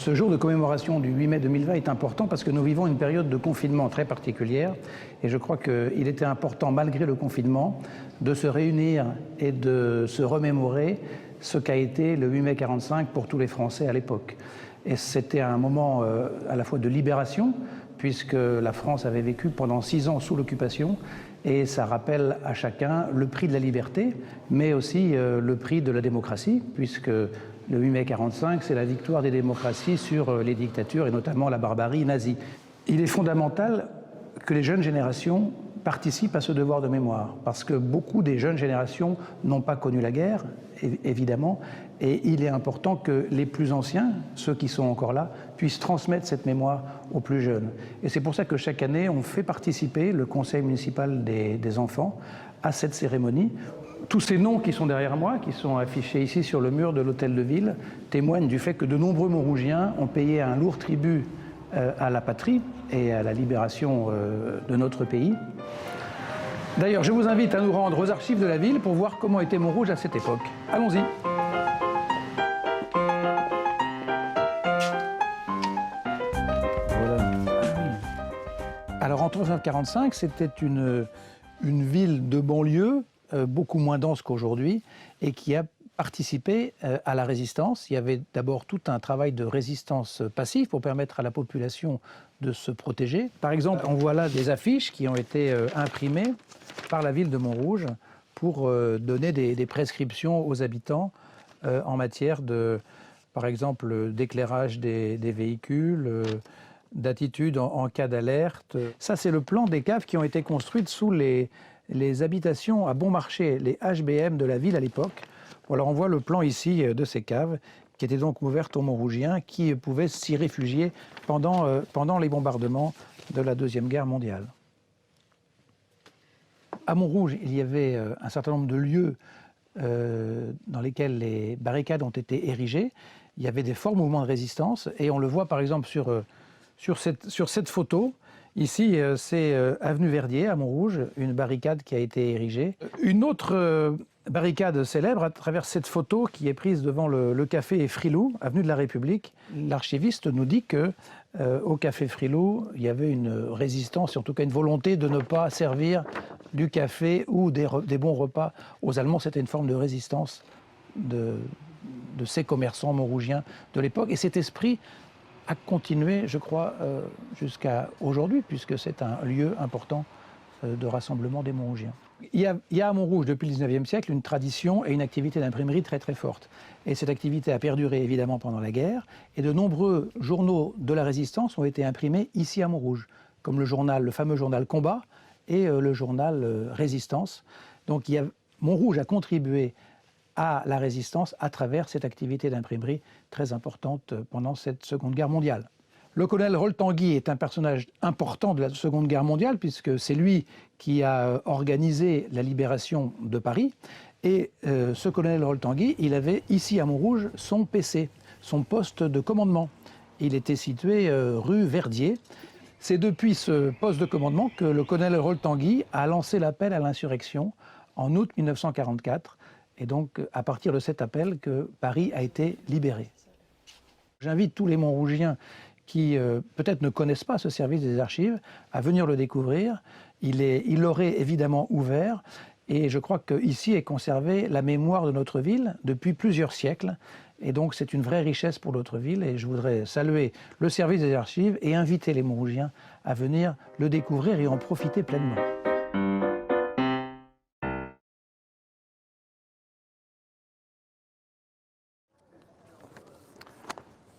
Ce jour de commémoration du 8 mai 2020 est important parce que nous vivons une période de confinement très particulière et je crois qu'il était important, malgré le confinement, de se réunir et de se remémorer ce qu'a été le 8 mai 45 pour tous les Français à l'époque. Et c'était un moment à la fois de libération, puisque la France avait vécu pendant 6 ans sous l'occupation, et ça rappelle à chacun le prix de la liberté, mais aussi le prix de la démocratie, puisque le 8 mai 45, c'est la victoire des démocraties sur les dictatures, et notamment la barbarie nazie. Il est fondamental que les jeunes générations participent à ce devoir de mémoire, parce que beaucoup des jeunes générations n'ont pas connu la guerre, évidemment, et il est important que les plus anciens, ceux qui sont encore là, puissent transmettre cette mémoire aux plus jeunes. Et c'est pour ça que chaque année, on fait participer le conseil municipal des enfants à cette cérémonie. Tous ces noms qui sont derrière moi, qui sont affichés ici sur le mur de l'hôtel de ville, témoignent du fait que de nombreux Montrougiens ont payé un lourd tribut à la patrie et à la libération de notre pays. D'ailleurs, je vous invite à nous rendre aux archives de la ville pour voir comment était Montrouge à cette époque. Allons-y. Voilà. Alors en 1945, c'était une ville de banlieue beaucoup moins dense qu'aujourd'hui et qui a participé à la résistance. Il y avait d'abord tout un travail de résistance passive pour permettre à la population de se protéger. Par exemple, on voit là des affiches qui ont été imprimées par la ville de Montrouge pour donner des prescriptions aux habitants en matière de, par exemple, d'éclairage des véhicules, d'attitude en cas d'alerte. Ça, c'est le plan des caves qui ont été construites sous les habitations à bon marché, les HBM de la ville à l'époque. Alors on voit le plan ici de ces caves qui étaient donc ouvertes aux Montrougiens qui pouvaient s'y réfugier pendant les bombardements de la Deuxième Guerre mondiale. À Montrouge, il y avait un certain nombre de lieux dans lesquels les barricades ont été érigées. Il y avait des forts mouvements de résistance et on le voit par exemple sur cette photo. Ici, c'est avenue Verdier à Montrouge, une barricade qui a été érigée. Une autre barricade célèbre à travers cette photo qui est prise devant le café Frilou, avenue de la République. L'archiviste nous dit que au café Frilou, il y avait une résistance, en tout cas une volonté de ne pas servir du café ou des bons repas aux Allemands. C'était une forme de résistance de ces commerçants montrougiens de l'époque. Et cet esprit a continué, je crois, jusqu'à aujourd'hui, puisque c'est un lieu important de rassemblement des Montrougiens. Il y a à Montrouge, depuis le 19e siècle, une tradition et une activité d'imprimerie très très forte. Et cette activité a perduré évidemment pendant la guerre, et de nombreux journaux de la résistance ont été imprimés ici à Montrouge, comme le fameux journal Combat et le journal Résistance. Donc Montrouge a contribué à la résistance à travers cette activité d'imprimerie très importante pendant cette Seconde Guerre mondiale. Le colonel Rol-Tanguy est un personnage important de la Seconde Guerre mondiale puisque c'est lui qui a organisé la libération de Paris. Et ce colonel Rol-Tanguy, il avait ici à Montrouge son PC, son poste de commandement. Il était situé rue Verdier. C'est depuis ce poste de commandement que le colonel Rol-Tanguy a lancé l'appel à l'insurrection en août 1944. Et donc, à partir de cet appel, que Paris a été libéré. J'invite tous les Montrougiens qui peut-être ne connaissent pas ce service des archives à venir le découvrir. Il l'aurait évidemment ouvert. Et je crois qu'ici est conservée la mémoire de notre ville depuis plusieurs siècles. Et donc, c'est une vraie richesse pour notre ville. Et je voudrais saluer le service des archives et inviter les Montrougiens à venir le découvrir et en profiter pleinement.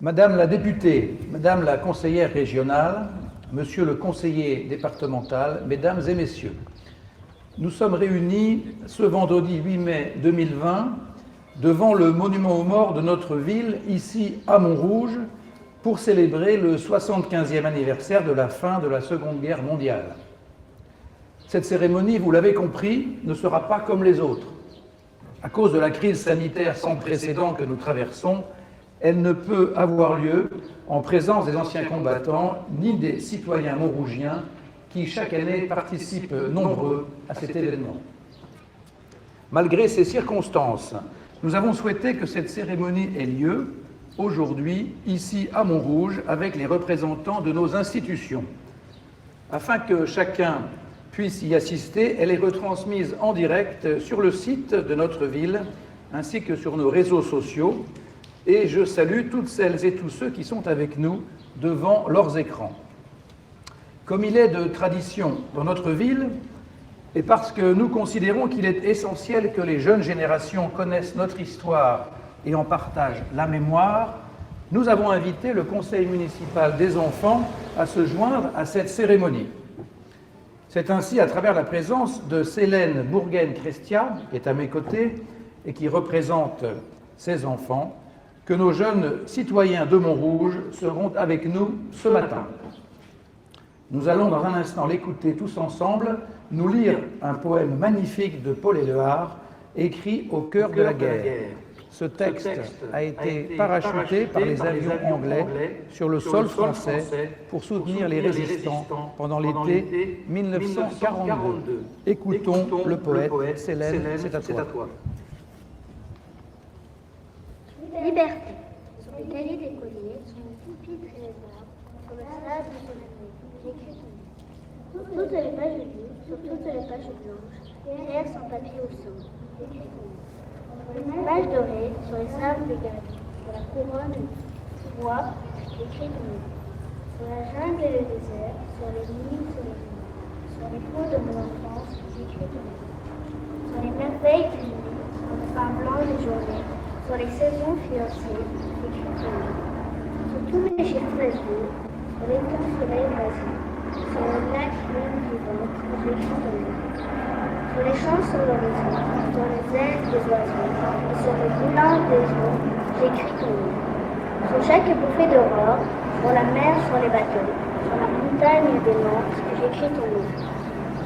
Madame la députée, Madame la conseillère régionale, Monsieur le conseiller départemental, Mesdames et Messieurs, nous sommes réunis ce vendredi 8 mai 2020 devant le monument aux morts de notre ville, ici à Montrouge, pour célébrer le 75e anniversaire de la fin de la Seconde Guerre mondiale. Cette cérémonie, vous l'avez compris, ne sera pas comme les autres. À cause de la crise sanitaire sans précédent que nous traversons, elle ne peut avoir lieu en présence des anciens combattants ni des citoyens montrougiens qui chaque année participent nombreux à cet événement. Malgré ces circonstances, nous avons souhaité que cette cérémonie ait lieu aujourd'hui, ici à Montrouge, avec les représentants de nos institutions. Afin que chacun puisse y assister, elle est retransmise en direct sur le site de notre ville, ainsi que sur nos réseaux sociaux. Et je salue toutes celles et tous ceux qui sont avec nous devant leurs écrans. Comme il est de tradition dans notre ville, et parce que nous considérons qu'il est essentiel que les jeunes générations connaissent notre histoire et en partagent la mémoire, nous avons invité le Conseil municipal des enfants à se joindre à cette cérémonie. C'est ainsi à travers la présence de Célène Bourgaine-Crestia, qui est à mes côtés et qui représente ces enfants, que nos jeunes citoyens de Montrouge seront avec nous ce matin. Nous allons dans un instant l'écouter tous ensemble, nous lire un poème magnifique de Paul Éluard, écrit au cœur de la guerre. Ce texte a été parachuté par les avions anglais sur le sol français pour soutenir les résistants pendant l'été 1942. Écoutons le poète. Célène, c'est à toi. Liberté. Sur les cahiers des colliers, sur le pupitre et les arbres, comme la salade de soleil, j'écris ton nom. Sur toutes les pages du livre, sur toutes les pages blanches, derrière sans papier au sang, j'écris ton nom. Sur les pages dorées, sur les sables de galerie, sur la couronne du bois, j'écris ton nom. Sur la jungle et le désert, sur les lignes, sur les lignes, sur les peaux de mon enfance, j'écris ton nom. Sur les merveilles du lit, sur le pain blanc des journées, sur les saisons fiancées, j'écris ton nom. Sur tous les chiffres bleus, sur l'étang soleil vaseux, sur le lac lune vivante, j'écris ton nom. Sur les champs sur l'horizon, sur les ailes des oiseaux, et sur le moulin des eaux, j'écris ton nom. Sur chaque bouffée d'aurore, sur la mer, sur les bateaux, sur la montagne des mantes, j'écris ton nom.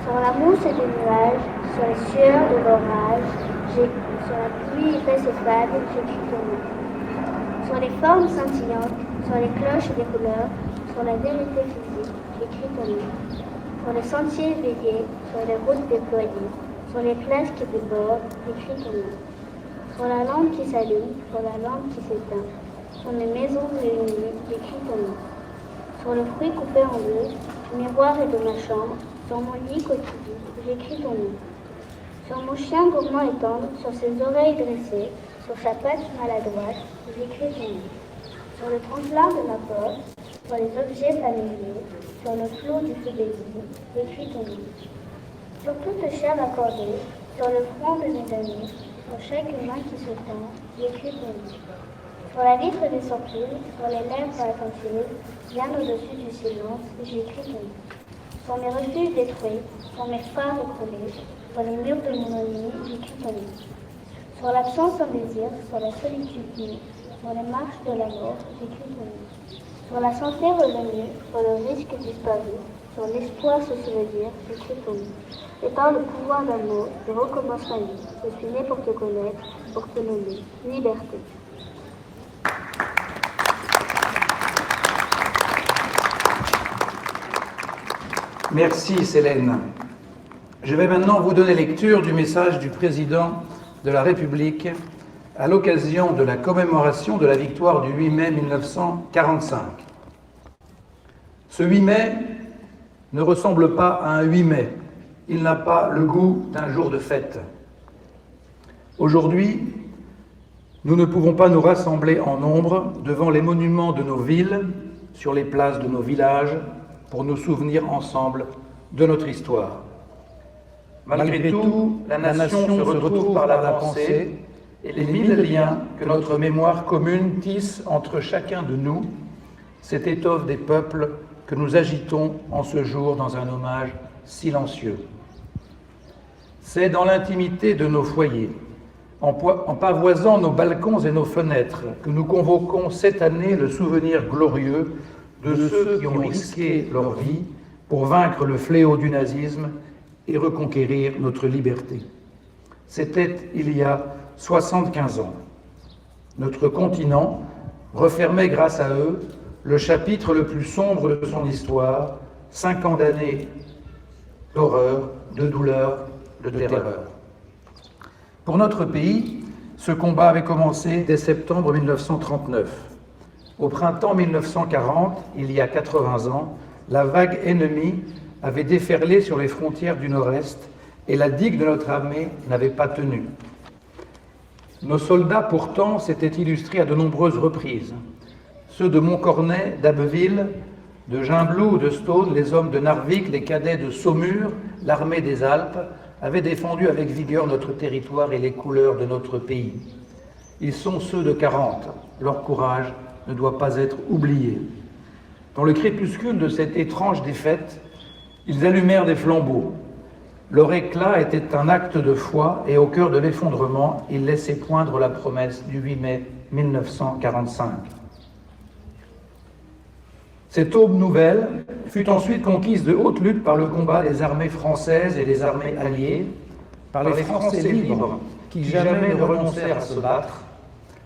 Sur la mousse des nuages, sur les sueurs de l'orage, sur la pluie épaisse et fade, j'écris ton nom. Sur les formes scintillantes, sur les cloches des couleurs, sur la vérité physique, j'écris ton nom. Sur les sentiers éveillés, sur les routes déployées, sur les plages qui débordent, j'écris ton nom. Sur la lampe qui s'allume, sur la lampe qui s'éteint, sur mes maisons réunies, j'écris ton nom. Sur le fruit coupé en deux, du miroir et de ma chambre, sur mon lit quotidien, j'écris ton nom. Sur mon chien gourmand et tendre, sur ses oreilles dressées, sur sa patte maladroite, j'écris ton nom. Sur le tremplin de ma porte, sur les objets familiers, sur le flot du feu des îles, j'écris ton nom. Sur toute chair accordée, sur le front de mes amis, sur chaque main qui se tend, j'écris ton nom. Sur la vitre des sourcils, sur les lèvres attentives, bien au-dessus du silence, j'écris ton nom. Sur mes refuges détruits, sur mes phares écroulés, sur les murs de mon ennui, j'écris ton nom. Sur l'absence sans désir, sur la solitude nue, sur les marches de la mort, j'écris ton nom. Sur la santé revenue, sur le risque disparu, sur l'espoir se souvenir, j'écris ton nom. Et par le pouvoir d'un mot, je recommence ma vie. Je suis né pour te connaître, pour te nommer. Liberté. Merci Célène. Je vais maintenant vous donner lecture du message du président de la République à l'occasion de la commémoration de la victoire du 8 mai 1945. Ce 8 mai ne ressemble pas à un 8 mai. Il n'a pas le goût d'un jour de fête. Aujourd'hui, nous ne pouvons pas nous rassembler en nombre devant les monuments de nos villes, sur les places de nos villages, pour nous souvenir ensemble de notre histoire. Malgré tout, la nation se retrouve par la pensée et les mille liens que notre mémoire commune tisse entre chacun de nous, cette étoffe des peuples que nous agitons en ce jour dans un hommage silencieux. C'est dans l'intimité de nos foyers, en pavoisant nos balcons et nos fenêtres, que nous convoquons cette année le souvenir glorieux de ceux qui ont risqué leur vie pour vaincre le fléau du nazisme et reconquérir notre liberté. C'était il y a 75 ans. Notre continent refermait grâce à eux le chapitre le plus sombre de son histoire, 5 ans d'années d'horreur, de douleur, de terreur. Pour notre pays, ce combat avait commencé dès septembre 1939. Au printemps 1940, il y a 80 ans, la vague ennemie avait déferlé sur les frontières du Nord-Est et la digue de notre armée n'avait pas tenu. Nos soldats, pourtant, s'étaient illustrés à de nombreuses reprises. Ceux de Montcornet, d'Abbeville, de Gimblou, de Stone, les hommes de Narvik, les cadets de Saumur, l'armée des Alpes, avaient défendu avec vigueur notre territoire et les couleurs de notre pays. Ils sont ceux de 40. Leur courage ne doit pas être oublié. Dans le crépuscule de cette étrange défaite, ils allumèrent des flambeaux. Leur éclat était un acte de foi et au cœur de l'effondrement, ils laissaient poindre la promesse du 8 mai 1945. Cette aube nouvelle fut ensuite conquise de haute lutte par le combat des armées françaises et des armées alliées, par les Français libres qui jamais ne renoncèrent à se battre,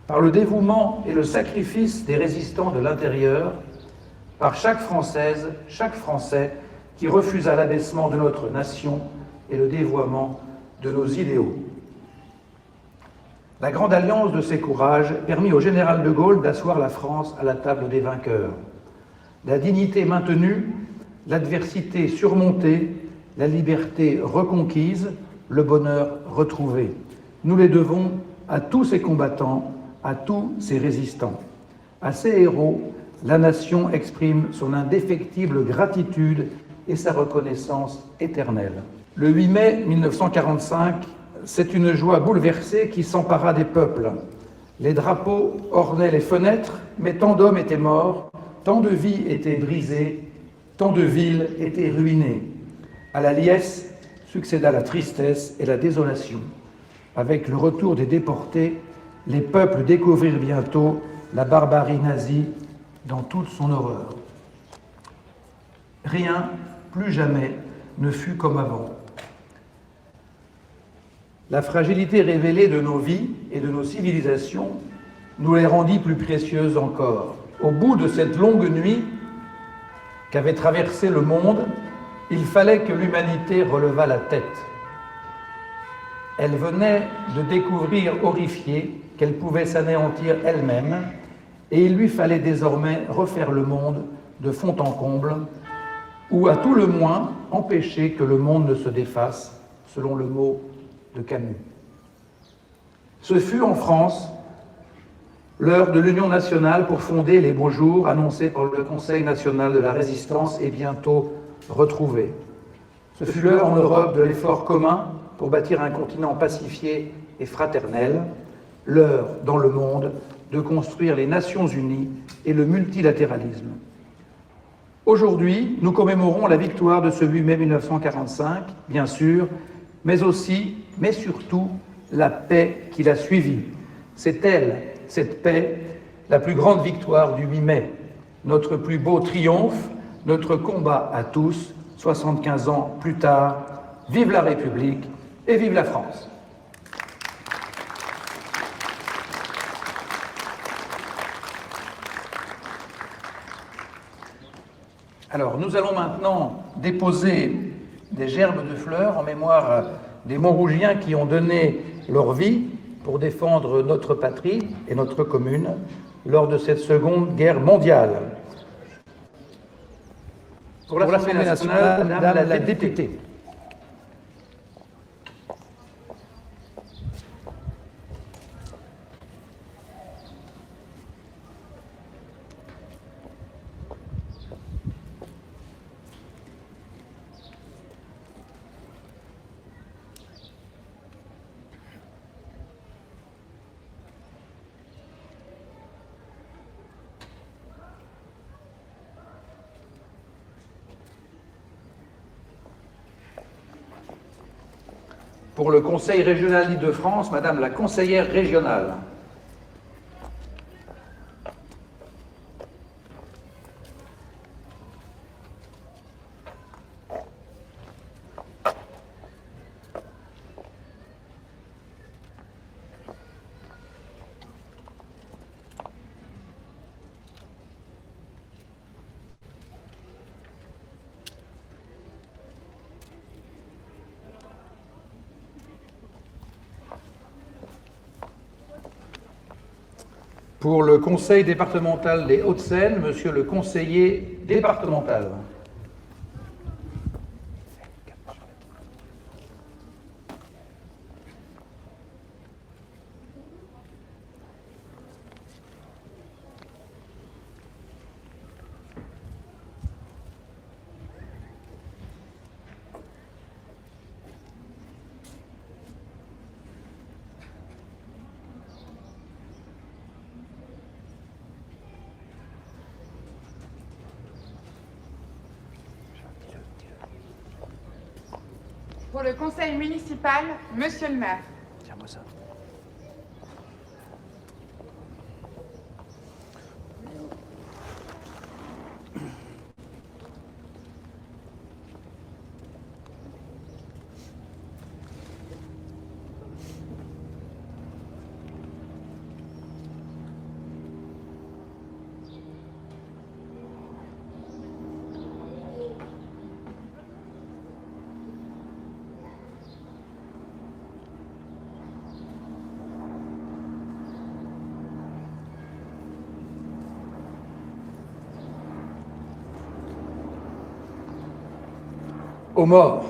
par le dévouement et le sacrifice des résistants de l'intérieur, par chaque Française, chaque Français qui refusa l'abaissement de notre nation et le dévoiement de nos idéaux. La grande alliance de ces courages permit au général de Gaulle d'asseoir la France à la table des vainqueurs. La dignité maintenue, l'adversité surmontée, la liberté reconquise, le bonheur retrouvé. Nous les devons à tous ces combattants, à tous ces résistants. À ces héros, la nation exprime son indéfectible gratitude et sa reconnaissance éternelle. Le 8 mai 1945, c'est une joie bouleversée qui s'empara des peuples. Les drapeaux ornaient les fenêtres, mais tant d'hommes étaient morts, tant de vies étaient brisées, tant de villes étaient ruinées. À la liesse succéda la tristesse et la désolation. Avec le retour des déportés, les peuples découvrirent bientôt la barbarie nazie dans toute son horreur. Rien, plus jamais, ne fut comme avant. La fragilité révélée de nos vies et de nos civilisations nous les rendit plus précieuses encore. Au bout de cette longue nuit qu'avait traversée le monde, il fallait que l'humanité relevât la tête. Elle venait de découvrir, horrifiée, qu'elle pouvait s'anéantir elle-même, et il lui fallait désormais refaire le monde de fond en comble, ou à tout le moins empêcher que le monde ne se défasse, selon le mot de Camus. Ce fut en France l'heure de l'Union nationale pour fonder les beaux jours annoncés par le Conseil national de la résistance et bientôt retrouvés. Ce fut l'heure en Europe de l'effort commun pour bâtir un continent pacifié et fraternel, l'heure dans le monde de construire les Nations unies et le multilatéralisme. Aujourd'hui, nous commémorons la victoire de ce 8 mai 1945, bien sûr, mais aussi, mais surtout, la paix qui l'a suivie. C'est elle, cette paix, la plus grande victoire du 8 mai, notre plus beau triomphe, notre combat à tous, 75 ans plus tard. Vive la République et vive la France! Alors, nous allons maintenant déposer des gerbes de fleurs en mémoire des Montrougiens qui ont donné leur vie pour défendre notre patrie et notre commune lors de cette Seconde Guerre mondiale. Pour l'Assemblée nationale, Madame la députée. Pour le Conseil régional d'Île-de-France, Madame la conseillère régionale. Pour le conseil départemental des Hauts-de-Seine, monsieur le conseiller départemental. Pour le conseil municipal, monsieur le maire. Tiens-moi ça. Aux morts.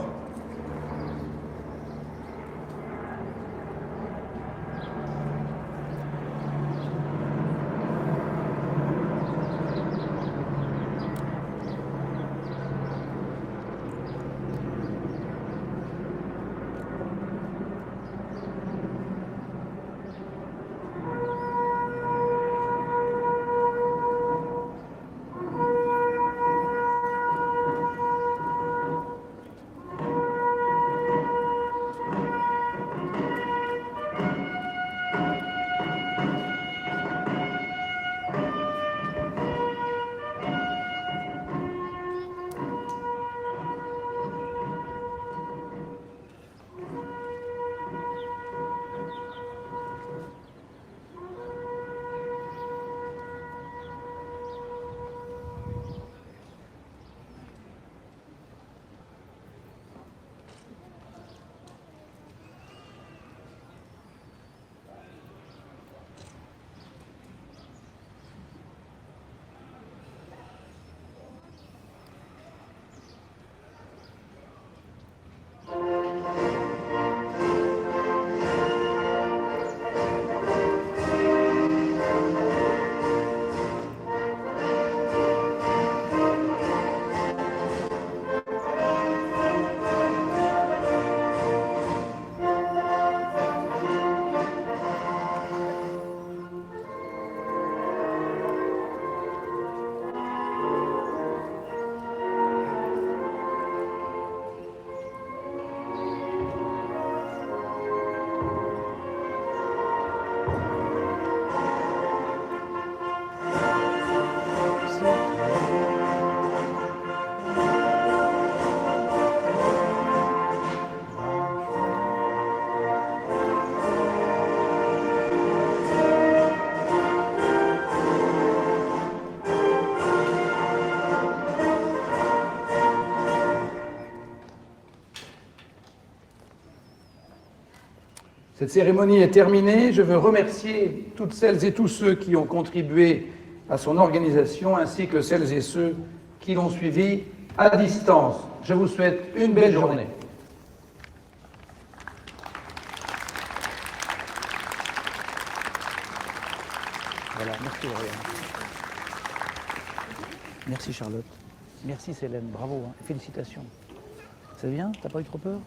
Cette cérémonie est terminée. Je veux remercier toutes celles et tous ceux qui ont contribué à son organisation, ainsi que celles et ceux qui l'ont suivi à distance. Je vous souhaite une belle journée. Voilà, merci Lauriane. Merci Charlotte. Merci Célène, bravo, hein. Félicitations. C'est bien? T'as pas eu trop peur?